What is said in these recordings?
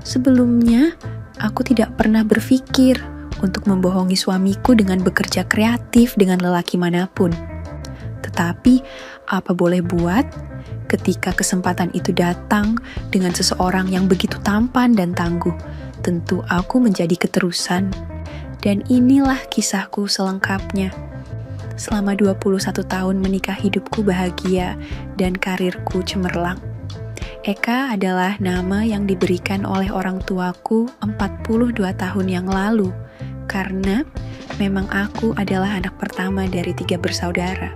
Sebelumnya, aku tidak pernah berpikir untuk membohongi suamiku dengan bekerja kreatif dengan lelaki manapun. Tetapi, apa boleh buat, ketika kesempatan itu datang dengan seseorang yang begitu tampan dan tangguh, tentu aku menjadi keterusan. Dan inilah kisahku selengkapnya. Selama 21 tahun menikah, hidupku bahagia dan karirku cemerlang. Eka adalah nama yang diberikan oleh orang tuaku 42 tahun yang lalu, karena memang aku adalah anak pertama dari 3 bersaudara.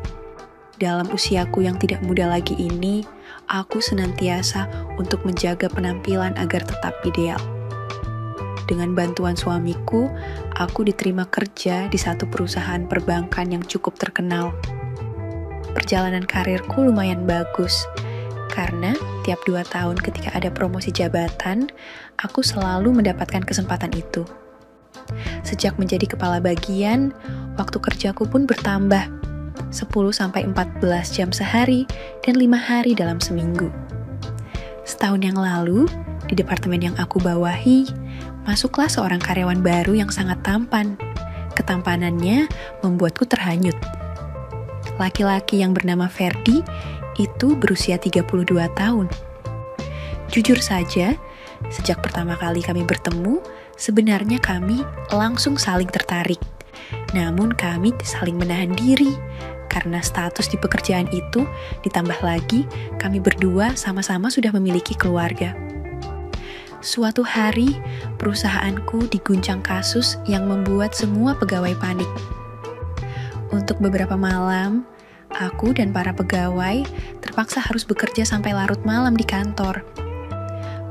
Dalam usiaku yang tidak muda lagi ini, aku senantiasa untuk menjaga penampilan agar tetap ideal. Dengan bantuan suamiku, aku diterima kerja di satu perusahaan perbankan yang cukup terkenal. Perjalanan karirku lumayan bagus, karena tiap 2 tahun ketika ada promosi jabatan, aku selalu mendapatkan kesempatan itu. Sejak menjadi kepala bagian, waktu kerjaku pun bertambah, 10-14 jam sehari dan 5 hari dalam seminggu. Setahun yang lalu, di departemen yang aku bawahi, masuklah seorang karyawan baru yang sangat tampan. Ketampanannya membuatku terhanyut. Laki-laki yang bernama Ferdi itu berusia 32 tahun. Jujur saja, sejak pertama kali kami bertemu, sebenarnya kami langsung saling tertarik. Namun kami saling menahan diri, karena status di pekerjaan itu, ditambah lagi kami berdua sama-sama sudah memiliki keluarga. Suatu hari, perusahaanku diguncang kasus yang membuat semua pegawai panik. Untuk beberapa malam, aku dan para pegawai terpaksa harus bekerja sampai larut malam di kantor.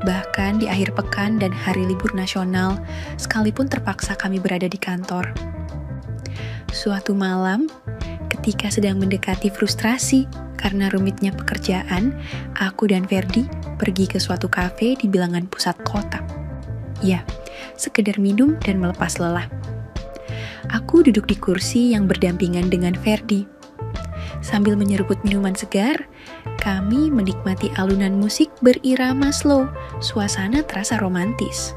Bahkan di akhir pekan dan hari libur nasional, sekalipun terpaksa kami berada di kantor. Suatu malam, ketika sedang mendekati frustrasi karena rumitnya pekerjaan, aku dan Ferdi pergi ke suatu kafe di bilangan pusat kota. Ya, sekedar minum dan melepas lelah. Aku duduk di kursi yang berdampingan dengan Ferdi. Sambil menyeruput minuman segar, kami menikmati alunan musik berirama slow, suasana terasa romantis.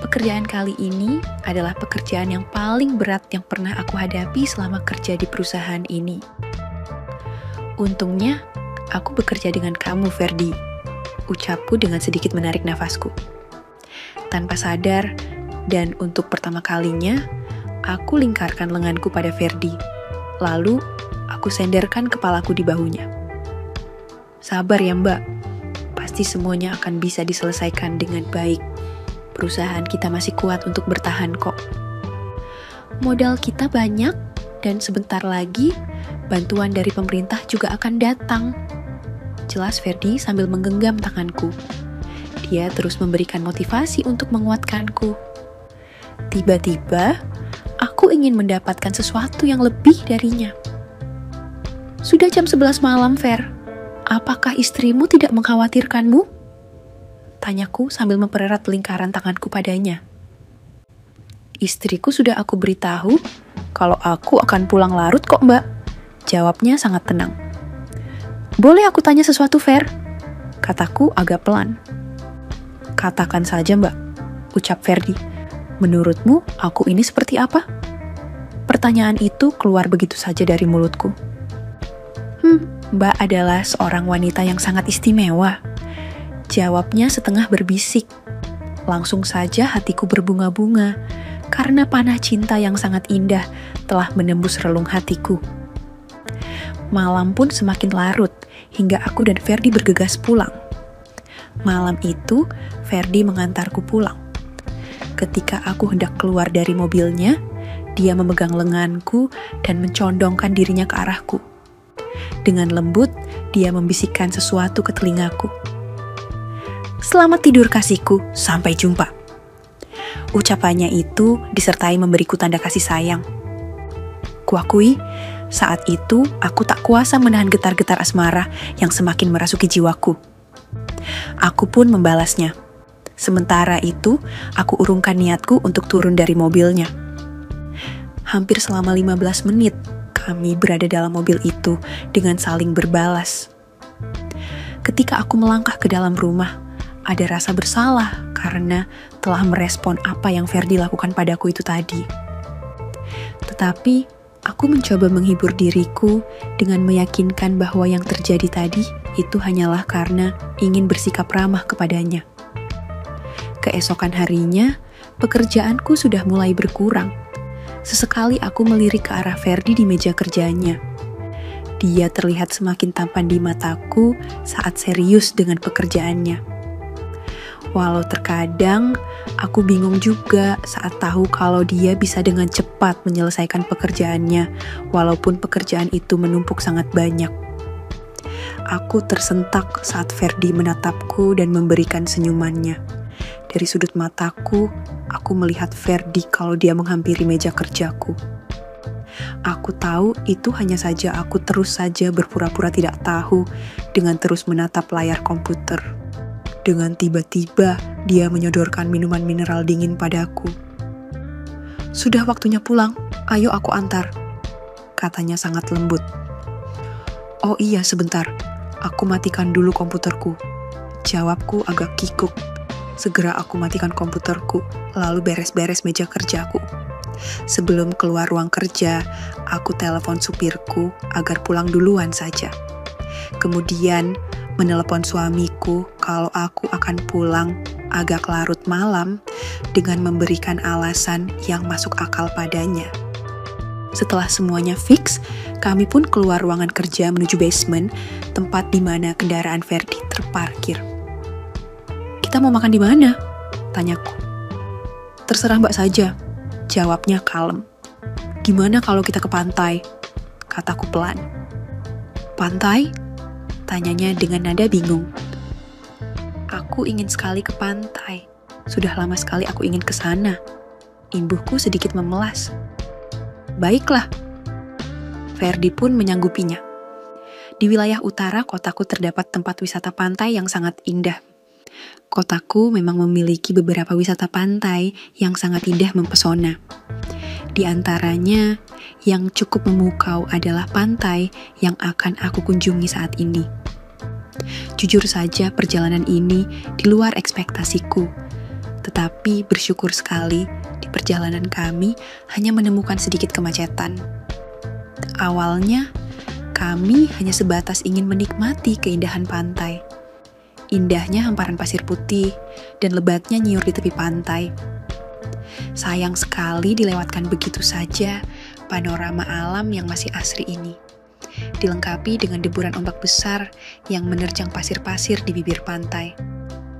Pekerjaan kali ini adalah pekerjaan yang paling berat yang pernah aku hadapi selama kerja di perusahaan ini. Untungnya, aku bekerja dengan kamu, Ferdi, ucapku dengan sedikit menarik nafasku. Tanpa sadar, dan untuk pertama kalinya, aku lingkarkan lenganku pada Ferdi. Lalu, aku senderkan kepalaku di bahunya. Sabar ya mbak, pasti semuanya akan bisa diselesaikan dengan baik. Perusahaan kita masih kuat untuk bertahan kok. Modal kita banyak, dan sebentar lagi, bantuan dari pemerintah juga akan datang. Jelas Ferdi sambil menggenggam tanganku. Dia terus memberikan motivasi untuk menguatkanku. Tiba-tiba, aku ingin mendapatkan sesuatu yang lebih darinya. Sudah jam 11 malam, Fer. Apakah istrimu tidak mengkhawatirkanmu? Tanyaku sambil mempererat lingkaran tanganku padanya. Istriku sudah aku beritahu kalau aku akan pulang larut kok, Mbak. Jawabnya sangat tenang. Boleh aku tanya sesuatu, Fer? Kataku agak pelan. Katakan saja, Mbak, ucap Ferdi. Menurutmu, aku ini seperti apa? Pertanyaan itu keluar begitu saja dari mulutku. Mbak adalah seorang wanita yang sangat istimewa. Jawabnya setengah berbisik. Langsung saja hatiku berbunga-bunga, karena panah cinta yang sangat indah telah menembus relung hatiku. Malam pun semakin larut, hingga aku dan Ferdi bergegas pulang. Malam itu, Ferdi mengantarku pulang. Ketika aku hendak keluar dari mobilnya, dia memegang lenganku dan mencondongkan dirinya ke arahku. Dengan lembut, dia membisikkan sesuatu ke telingaku. Selamat tidur kasihku, sampai jumpa. Ucapannya itu disertai memberiku tanda kasih sayang. Kuakui, saat itu aku tak kuasa menahan getar-getar asmara yang semakin merasuki jiwaku. Aku pun membalasnya. Sementara itu, aku urungkan niatku untuk turun dari mobilnya. Hampir selama 15 menit, kami berada dalam mobil itu dengan saling berbalas. Ketika aku melangkah ke dalam rumah, ada rasa bersalah karena telah merespon apa yang Ferdi lakukan padaku itu tadi. Tetapi, aku mencoba menghibur diriku dengan meyakinkan bahwa yang terjadi tadi itu hanyalah karena ingin bersikap ramah kepadanya. Keesokan harinya, pekerjaanku sudah mulai berkurang. Sesekali aku melirik ke arah Ferdi di meja kerjanya. Dia terlihat semakin tampan di mataku saat serius dengan pekerjaannya. Walau terkadang aku bingung juga saat tahu kalau dia bisa dengan cepat menyelesaikan pekerjaannya, walaupun pekerjaan itu menumpuk sangat banyak. Aku tersentak saat Ferdi menatapku dan memberikan senyumannya. Dari sudut mataku, aku melihat Ferdi kalau dia menghampiri meja kerjaku. Aku tahu itu hanya saja aku terus saja berpura-pura tidak tahu dengan terus menatap layar komputer. Dengan tiba-tiba dia menyodorkan minuman mineral dingin padaku. "Sudah waktunya pulang, ayo aku antar," katanya sangat lembut. "Oh iya sebentar, aku matikan dulu komputerku," jawabku agak kikuk. Segera aku matikan komputerku, lalu beres-beres meja kerjaku. Sebelum keluar ruang kerja, aku telepon supirku agar pulang duluan saja. Kemudian, menelepon suamiku kalau aku akan pulang agak larut malam dengan memberikan alasan yang masuk akal padanya. Setelah semuanya fix, kami pun keluar ruangan kerja menuju basement, tempat di mana kendaraan Ferdi terparkir. "Kita mau makan di mana?" tanyaku. "Terserah Mbak saja," jawabnya kalem. "Gimana kalau kita ke pantai?" kataku pelan. "Pantai?" tanyanya dengan nada bingung. "Aku ingin sekali ke pantai. Sudah lama sekali aku ingin ke sana." Imbuhku sedikit memelas. "Baiklah." Ferdi pun menyanggupinya. Di wilayah utara kotaku terdapat tempat wisata pantai yang sangat indah. Kotaku memang memiliki beberapa wisata pantai yang sangat indah mempesona. Di antaranya, yang cukup memukau adalah pantai yang akan aku kunjungi saat ini. Jujur saja perjalanan ini di luar ekspektasiku, tetapi bersyukur sekali di perjalanan kami hanya menemukan sedikit kemacetan. Awalnya, kami hanya sebatas ingin menikmati keindahan pantai. Indahnya hamparan pasir putih dan lebatnya nyiur di tepi pantai. Sayang sekali dilewatkan begitu saja panorama alam yang masih asri ini. Dilengkapi dengan deburan ombak besar yang menerjang pasir-pasir di bibir pantai.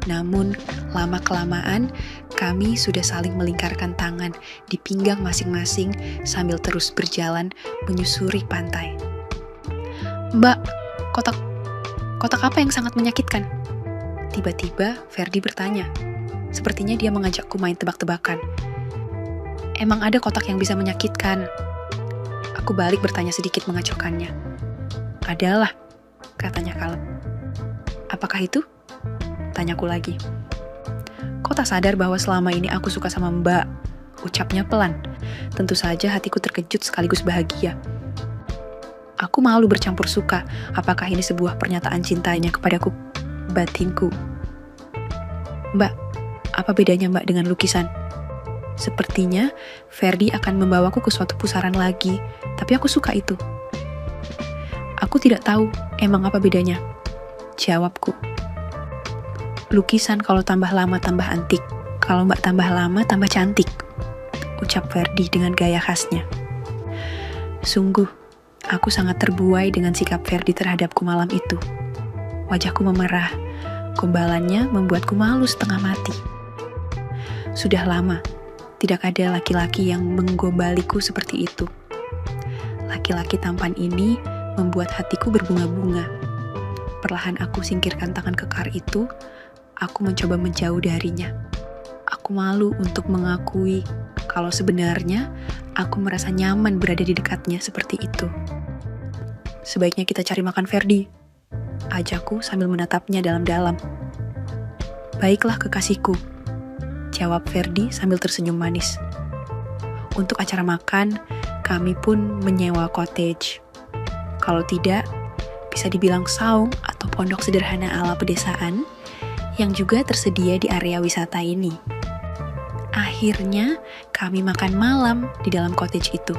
Namun, lama-kelamaan kami sudah saling melingkarkan tangan di pinggang masing-masing sambil terus berjalan menyusuri pantai. "Mbak, kotak apa yang sangat menyakitkan?" Tiba-tiba Ferdi bertanya. Sepertinya dia mengajakku main tebak-tebakan. "Emang ada kotak yang bisa menyakitkan?" Aku balik bertanya sedikit mengacaukannya. "Adalah," katanya kalem. "Apakah itu?" tanyaku lagi. "Kau tak sadar bahwa selama ini aku suka sama Mbak?" ucapnya pelan. Tentu saja hatiku terkejut sekaligus bahagia. Aku malu bercampur suka. Apakah ini sebuah pernyataan cintanya kepadaku? Batinku. "Mbak, apa bedanya Mbak dengan lukisan?" Sepertinya Ferdi akan membawaku ke suatu pusaran lagi, tapi aku suka itu. "Aku tidak tahu emang apa bedanya," jawabku. "Lukisan kalau tambah lama tambah antik, kalau Mbak tambah lama tambah cantik," ucap Ferdi dengan gaya khasnya. Sungguh, aku sangat terbuai dengan sikap Ferdi terhadapku malam itu. Wajahku memerah, gombalannya membuatku malu setengah mati. Sudah lama, tidak ada laki-laki yang menggombaliku seperti itu. Laki-laki tampan ini membuat hatiku berbunga-bunga. Perlahan aku singkirkan tangan kekar itu, aku mencoba menjauh darinya. Aku malu untuk mengakui kalau sebenarnya aku merasa nyaman berada di dekatnya seperti itu. "Sebaiknya kita cari makan, Ferdi," ajakku sambil menatapnya dalam-dalam. "Baiklah kekasihku," jawab Ferdi sambil tersenyum manis. Untuk acara makan, kami pun menyewa cottage. Kalau tidak, bisa dibilang saung atau pondok sederhana ala pedesaan yang juga tersedia di area wisata ini. Akhirnya, kami makan malam di dalam cottage itu.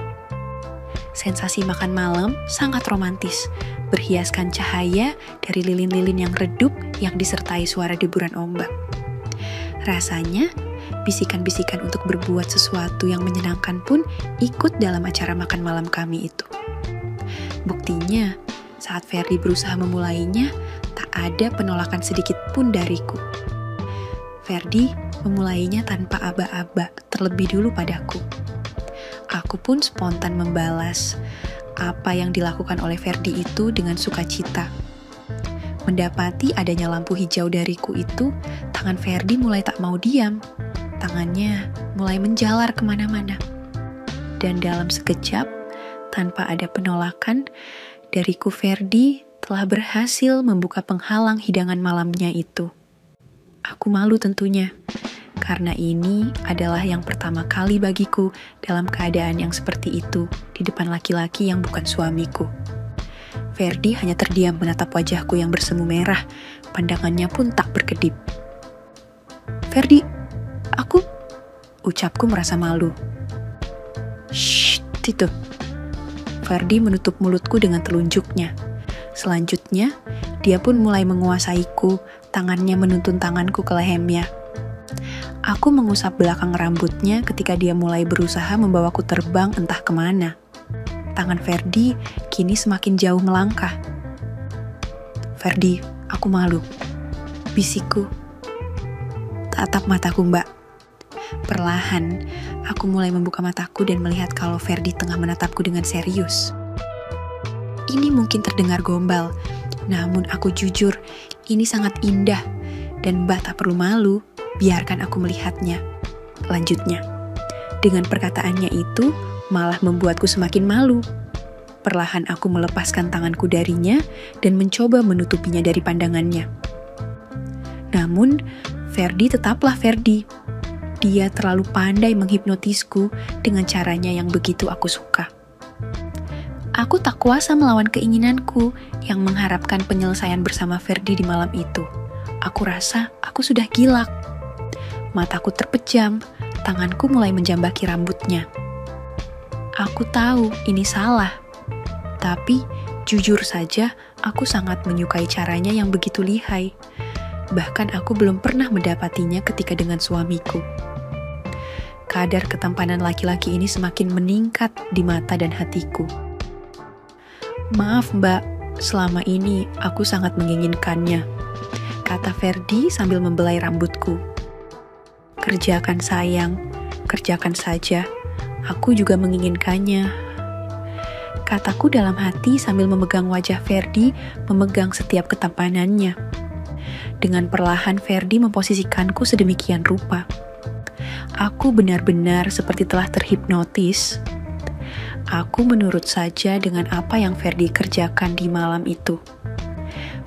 Sensasi makan malam sangat romantis, berhiaskan cahaya dari lilin-lilin yang redup yang disertai suara deburan ombak. Rasanya, bisikan-bisikan untuk berbuat sesuatu yang menyenangkan pun ikut dalam acara makan malam kami itu. Buktinya, saat Ferdi berusaha memulainya, tak ada penolakan sedikit pun dariku. Ferdi memulainya tanpa aba-aba terlebih dulu padaku. Aku pun spontan membalas apa yang dilakukan oleh Ferdi itu dengan sukacita. Mendapati adanya lampu hijau dariku itu, tangan Ferdi mulai tak mau diam. Tangannya mulai menjalar kemana-mana. Dan dalam sekejap, tanpa ada penolakan, dariku Ferdi telah berhasil membuka penghalang hidangan malamnya itu. Aku malu tentunya, karena ini adalah yang pertama kali bagiku dalam keadaan yang seperti itu di depan laki-laki yang bukan suamiku. Ferdi hanya terdiam menatap wajahku yang bersemu merah, pandangannya pun tak berkedip. "Ferdi, ucapku merasa malu. "Shh, itu." Ferdi menutup mulutku dengan telunjuknya. Selanjutnya, dia pun mulai menguasaiku, tangannya menuntun tanganku ke lehernya. Aku mengusap belakang rambutnya ketika dia mulai berusaha membawaku terbang entah kemana. Tangan Ferdi kini semakin jauh melangkah. "Ferdi, aku malu," bisikku. "Tatap mataku, Mbak." Perlahan, aku mulai membuka mataku dan melihat kalau Ferdi tengah menatapku dengan serius. Ini mungkin terdengar gombal, namun aku jujur, ini sangat indah, dan Mbak tak perlu malu, biarkan aku melihatnya. Lanjutnya, dengan perkataannya itu, malah membuatku semakin malu. Perlahan aku melepaskan tanganku darinya dan mencoba menutupinya dari pandangannya. Namun, Ferdi tetaplah Ferdi. Dia terlalu pandai menghipnotisku dengan caranya yang begitu aku suka. Aku tak kuasa melawan keinginanku yang mengharapkan penyelesaian bersama Ferdi di malam itu. Aku rasa aku sudah gila. Mataku terpejam, tanganku mulai menjambaki rambutnya. Aku tahu ini salah, tapi jujur saja aku sangat menyukai caranya yang begitu lihai. Bahkan aku belum pernah mendapatinya ketika dengan suamiku. Kadar ketampanan laki-laki ini semakin meningkat di mata dan hatiku. "Maaf Mbak, selama ini aku sangat menginginkannya," kata Ferdi sambil membelai rambutku. "Kerjakan sayang, kerjakan saja. Aku juga menginginkannya," kataku dalam hati sambil memegang wajah Ferdi, memegang setiap ketampanannya. Dengan perlahan Ferdi memposisikanku sedemikian rupa. Aku benar-benar seperti telah terhipnotis. Aku menurut saja dengan apa yang Ferdi kerjakan di malam itu.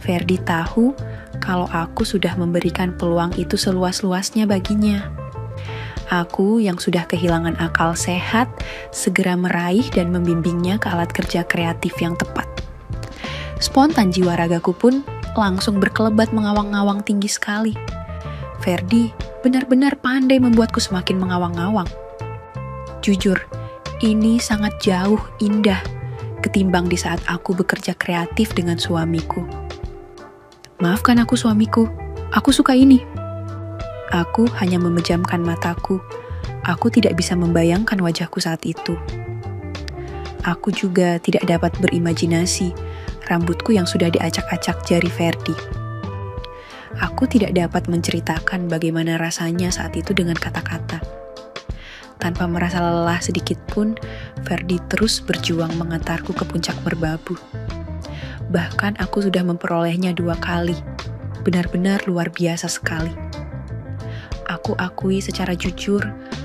Ferdi tahu kalau aku sudah memberikan peluang itu seluas-luasnya baginya. Aku yang sudah kehilangan akal sehat, segera meraih dan membimbingnya ke alat kerja kreatif yang tepat. Spontan jiwa ragaku pun langsung berkelebat mengawang-awang tinggi sekali. Ferdi benar-benar pandai membuatku semakin mengawang-awang. Jujur, ini sangat jauh indah ketimbang di saat aku bekerja kreatif dengan suamiku. "Maafkan aku suamiku, aku suka ini." Aku hanya memejamkan mataku. Aku tidak bisa membayangkan wajahku saat itu. Aku juga tidak dapat berimajinasi rambutku yang sudah diacak-acak jari Ferdi. Aku tidak dapat menceritakan bagaimana rasanya saat itu dengan kata-kata. Tanpa merasa lelah sedikit pun, Ferdi terus berjuang mengantarku ke puncak merbabu. Bahkan aku sudah memperolehnya 2 kali. Benar-benar luar biasa sekali. Aku akui secara jujur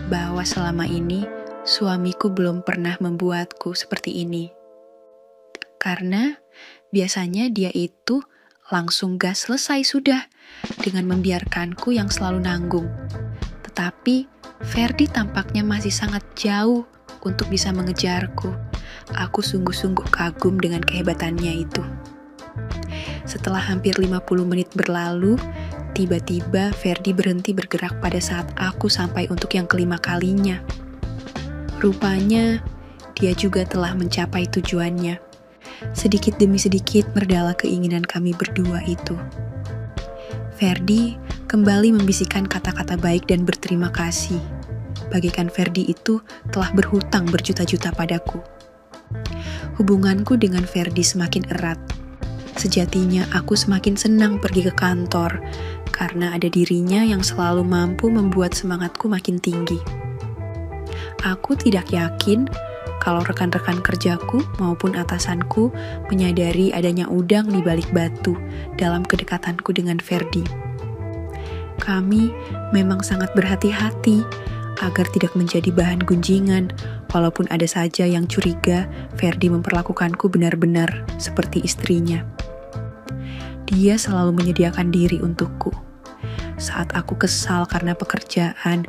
bahwa selama ini suamiku belum pernah membuatku seperti ini. Karena biasanya dia itu langsung gas selesai sudah dengan membiarkanku yang selalu nanggung. Tetapi Ferdi tampaknya masih sangat jauh untuk bisa mengejarku. Aku sungguh-sungguh kagum dengan kehebatannya itu. Setelah hampir 50 menit berlalu, Tiba-tiba Ferdi berhenti bergerak pada saat aku sampai untuk yang kelima kalinya. Rupanya, dia juga telah mencapai tujuannya. Sedikit demi sedikit merdalah keinginan kami berdua itu. Ferdi kembali membisikkan kata-kata baik dan berterima kasih. Bagaikan Ferdi itu telah berhutang berjuta-juta padaku. Hubunganku dengan Ferdi semakin erat. Sejatinya aku semakin senang pergi ke kantor, karena ada dirinya yang selalu mampu membuat semangatku makin tinggi. Aku tidak yakin kalau rekan-rekan kerjaku maupun atasanku menyadari adanya udang di balik batu dalam kedekatanku dengan Ferdi. Kami memang sangat berhati-hati agar tidak menjadi bahan gunjingan, walaupun ada saja yang curiga Ferdi memperlakukanku benar-benar seperti istrinya. Dia selalu menyediakan diri untukku. Saat aku kesal karena pekerjaan,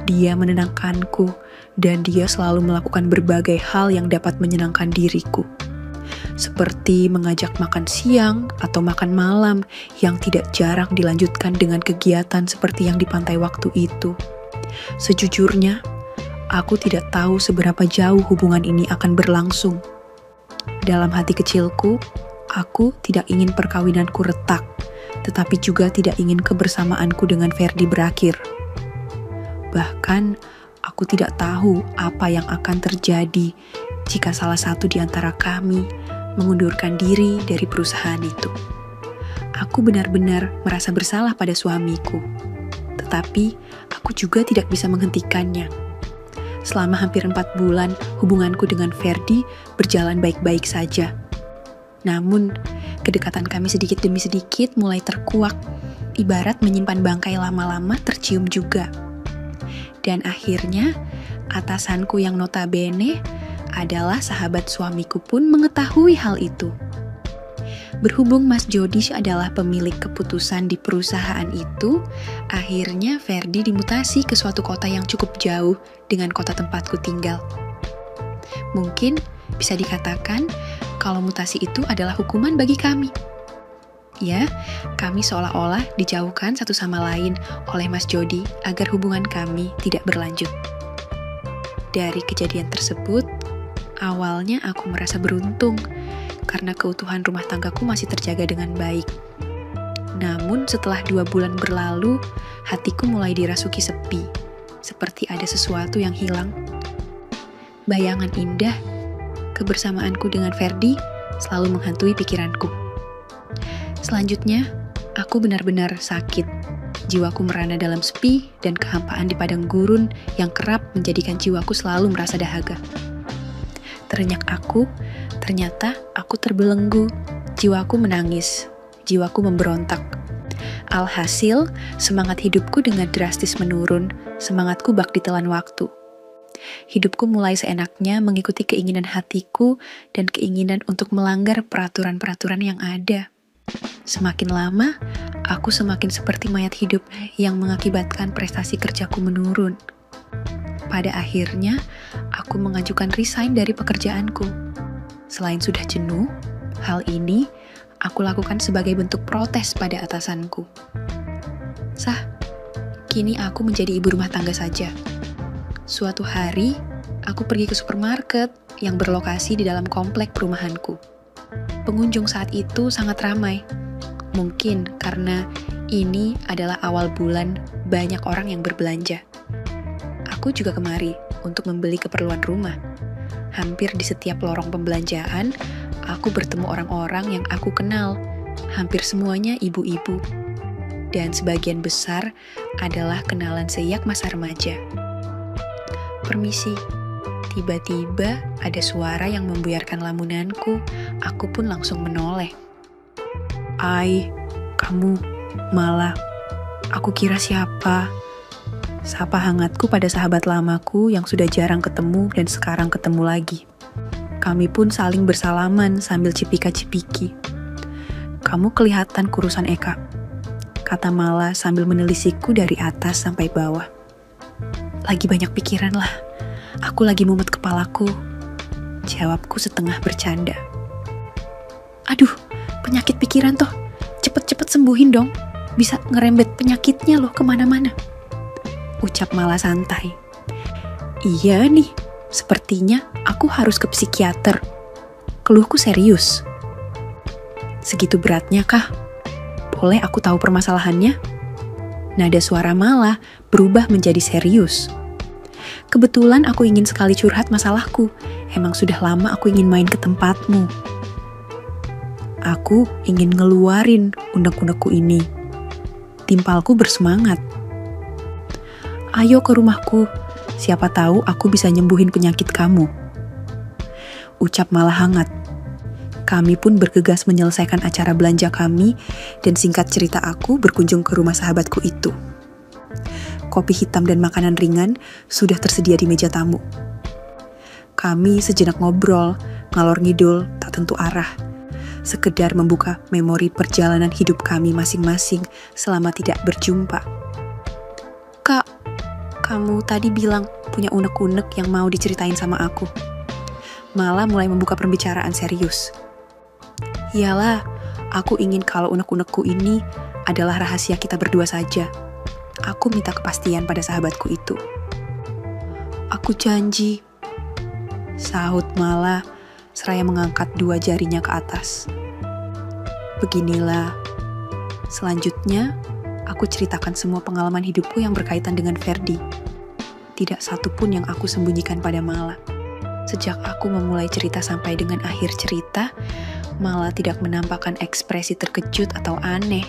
dia menenangkanku, dan dia selalu melakukan berbagai hal yang dapat menyenangkan diriku. Seperti mengajak makan siang atau makan malam yang tidak jarang dilanjutkan dengan kegiatan seperti yang di pantai waktu itu. Sejujurnya, aku tidak tahu seberapa jauh hubungan ini akan berlangsung. Dalam hati kecilku, aku tidak ingin perkawinanku retak, tetapi juga tidak ingin kebersamaanku dengan Ferdi berakhir. Bahkan, aku tidak tahu apa yang akan terjadi jika salah satu di antara kami mengundurkan diri dari perusahaan itu. Aku benar-benar merasa bersalah pada suamiku, tetapi aku juga tidak bisa menghentikannya. Selama hampir 4 bulan, hubunganku dengan Ferdi berjalan baik-baik saja. Namun, kedekatan kami sedikit demi sedikit mulai terkuak, ibarat menyimpan bangkai lama-lama tercium juga. Dan akhirnya, atasanku yang notabene adalah sahabat suamiku pun mengetahui hal itu. Berhubung Mas Jody adalah pemilik keputusan di perusahaan itu, akhirnya Ferdi dimutasi ke suatu kota yang cukup jauh dengan kota tempatku tinggal. Mungkin bisa dikatakan kalau mutasi itu adalah hukuman bagi kami. Ya, kami seolah-olah dijauhkan satu sama lain oleh Mas Jody agar hubungan kami tidak berlanjut. Dari kejadian tersebut, awalnya aku merasa beruntung karena keutuhan rumah tanggaku masih terjaga dengan baik. Namun setelah 2 bulan berlalu, hatiku mulai dirasuki sepi, seperti ada sesuatu yang hilang. Bayangan indah kebersamaanku dengan Ferdi selalu menghantui pikiranku. Selanjutnya, aku benar-benar sakit. Jiwaku merana dalam sepi dan kehampaan di padang gurun yang kerap menjadikan jiwaku selalu merasa dahaga. Ternyata aku terbelenggu. Jiwaku menangis, jiwaku memberontak. Alhasil, semangat hidupku dengan drastis menurun, semangatku bak ditelan waktu. Hidupku mulai seenaknya mengikuti keinginan hatiku dan keinginan untuk melanggar peraturan-peraturan yang ada. Semakin lama, aku semakin seperti mayat hidup yang mengakibatkan prestasi kerjaku menurun. Pada akhirnya, aku mengajukan resign dari pekerjaanku. Selain sudah jenuh, hal ini aku lakukan sebagai bentuk protes pada atasanku. Kini aku menjadi ibu rumah tangga saja. Suatu hari, aku pergi ke supermarket yang berlokasi di dalam komplek perumahanku. Pengunjung saat itu sangat ramai. Mungkin karena ini adalah awal bulan, banyak orang yang berbelanja. Aku juga kemari untuk membeli keperluan rumah. Hampir di setiap lorong pembelanjaan, aku bertemu orang-orang yang aku kenal. Hampir semuanya ibu-ibu. Dan sebagian besar adalah kenalan sejak masa remaja. Permisi, tiba-tiba ada suara yang membuyarkan lamunanku. Aku pun langsung menoleh. Kamu malah. Aku kira siapa? Sapa hangatku pada sahabat lamaku yang sudah jarang ketemu dan sekarang ketemu lagi. Kami pun saling bersalaman sambil cipika-cipiki. Kamu kelihatan kurusan Eka, kata Mala sambil menelisikku dari atas sampai bawah. Lagi banyak pikiran lah. Aku lagi mumet kepalaku. Jawabku setengah bercanda. Aduh, penyakit pikiran toh. Cepet-cepet sembuhin dong. bisa ngerembet penyakitnya loh kemana-mana. Ucap Mala santai. Iya nih, sepertinya aku harus ke psikiater. Keluhku serius. Segitu beratnya kah? Boleh aku tahu permasalahannya? Nada suara Mala berubah menjadi serius. Kebetulan aku ingin sekali curhat masalahku. Emang sudah lama aku ingin main ke tempatmu. Aku ingin ngeluarin unek-unekku ini. Timpalku bersemangat. Ayo ke rumahku, siapa tahu aku bisa nyembuhin penyakit kamu. Ucap Mala hangat. Kami pun bergegas menyelesaikan acara belanja kami dan singkat cerita aku berkunjung ke rumah sahabatku itu. Kopi hitam dan makanan ringan sudah tersedia di meja tamu. Kami sejenak ngobrol, ngalor ngidul, tak tentu arah. Sekedar membuka memori perjalanan hidup kami masing-masing selama tidak berjumpa. Kak, kamu tadi bilang punya unek-unek yang mau diceritain sama aku. Mala mulai membuka pembicaraan serius. Iyalah, aku ingin kalau unek-unekku ini adalah rahasia kita berdua saja. Aku minta kepastian pada sahabatku itu. Aku janji, sahut Mala seraya mengangkat dua jarinya ke atas. Beginilah, selanjutnya aku ceritakan semua pengalaman hidupku yang berkaitan dengan Ferdi. Tidak satu pun yang aku sembunyikan pada Mala. Sejak aku memulai cerita sampai dengan akhir cerita, Mala tidak menampakkan ekspresi terkejut atau aneh.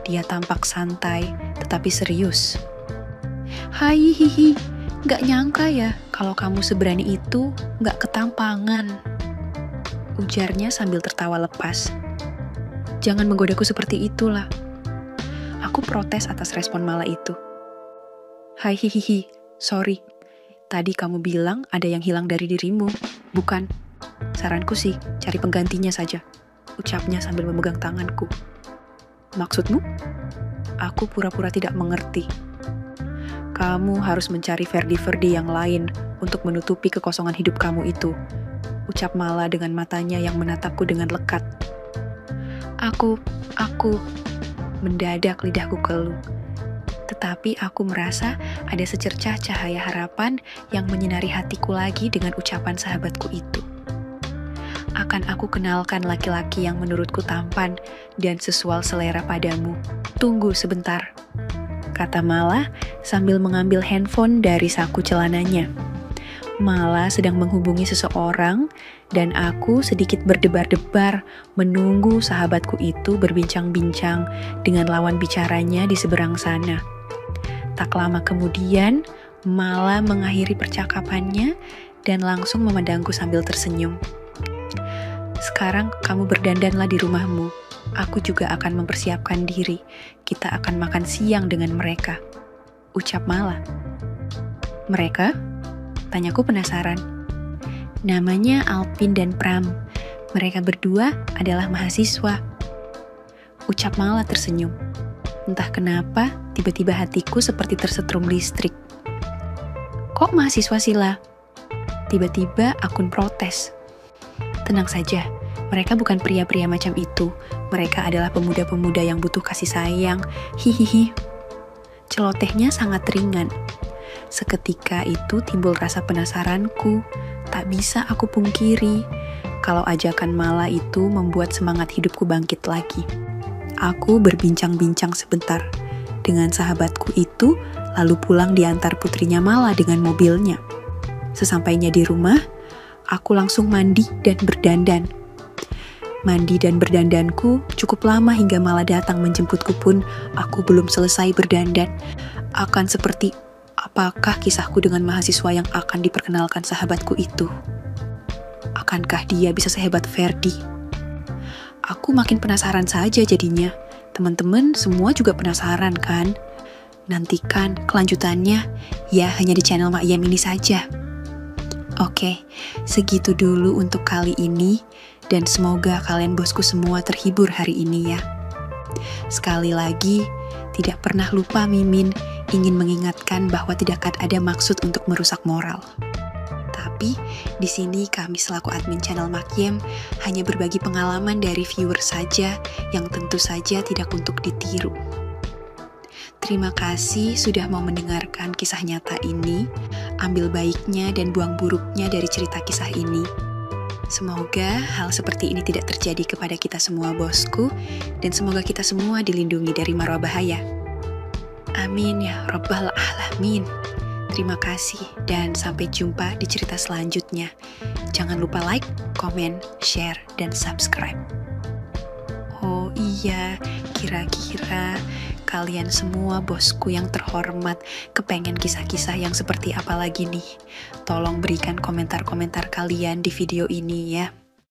Dia tampak santai, tetapi serius. Hai hihi, gak nyangka ya kalau kamu seberani itu, gak ketampangan. Ujarnya sambil tertawa lepas. Jangan menggodaku seperti itulah. Aku protes atas respon Mala itu. Hai hihihi, sorry. Tadi kamu bilang ada yang hilang dari dirimu, bukan? Saranku sih, cari penggantinya saja. Ucapnya sambil memegang tanganku. Maksudmu? Aku pura-pura tidak mengerti. Kamu harus mencari Ferdi-Ferdi yang lain untuk menutupi kekosongan hidup kamu itu. Ucap Mala dengan matanya yang menatapku dengan lekat. Aku, mendadak lidahku keluh. Tetapi aku merasa ada secercah cahaya harapan yang menyinari hatiku lagi dengan ucapan sahabatku itu. Akan aku kenalkan laki-laki yang menurutku tampan dan sesuai selera padamu. Tunggu sebentar, kata Mala sambil mengambil handphone dari saku celananya. Mala sedang menghubungi seseorang dan aku sedikit berdebar-debar menunggu sahabatku itu berbincang-bincang dengan lawan bicaranya di seberang sana. Tak lama kemudian, Mala mengakhiri percakapannya dan langsung memandangku sambil tersenyum. Sekarang kamu berdandanlah di rumahmu. Aku juga akan mempersiapkan diri. Kita akan makan siang dengan mereka. Ucap Mala. Mereka? Tanyaku penasaran. Namanya Alpin dan Pram. Mereka berdua adalah mahasiswa. Ucap Mala tersenyum. Entah kenapa, tiba-tiba hatiku seperti tersetrum listrik. Kok mahasiswa Sila? Tiba-tiba akun protes. Tenang saja, mereka bukan pria-pria macam itu. Mereka adalah pemuda-pemuda yang butuh kasih sayang. Hihihi. Celotehnya sangat ringan. Seketika itu timbul rasa penasaranku. Tak bisa aku pungkiri kalau ajakan Mala itu membuat semangat hidupku bangkit lagi. Aku berbincang-bincang sebentar dengan sahabatku itu, lalu pulang diantar putrinya Mala dengan mobilnya. Sesampainya di rumah, aku langsung mandi dan berdandan. Mandi dan berdandanku cukup lama hingga Mala datang menjemputku pun aku belum selesai berdandan. Akan seperti apakah kisahku dengan mahasiswa yang akan diperkenalkan sahabatku itu? Akankah dia bisa sehebat Ferdi? Aku makin penasaran saja jadinya. Teman-teman semua juga penasaran kan? Nantikan kelanjutannya ya hanya di channel Makyam ini saja. Oke, segitu dulu untuk kali ini dan semoga kalian bosku semua terhibur hari ini ya. Sekali lagi, tidak pernah lupa Mimin ingin mengingatkan bahwa tidak ada maksud untuk merusak moral. Tapi di sini kami selaku admin channel Makyam hanya berbagi pengalaman dari viewer saja yang tentu saja tidak untuk ditiru. Terima kasih sudah mau mendengarkan kisah nyata ini. Ambil baiknya dan buang buruknya dari cerita kisah ini. Semoga hal seperti ini tidak terjadi kepada kita semua, bosku, dan semoga kita semua dilindungi dari marwah bahaya. Amin ya Rabbal Alamin. Terima kasih dan sampai jumpa di cerita selanjutnya. Jangan lupa like, komen, share, dan subscribe. Oh iya, kira-kira kalian semua bosku yang terhormat kepengen kisah-kisah yang seperti apa lagi nih? Tolong berikan komentar-komentar kalian di video ini ya.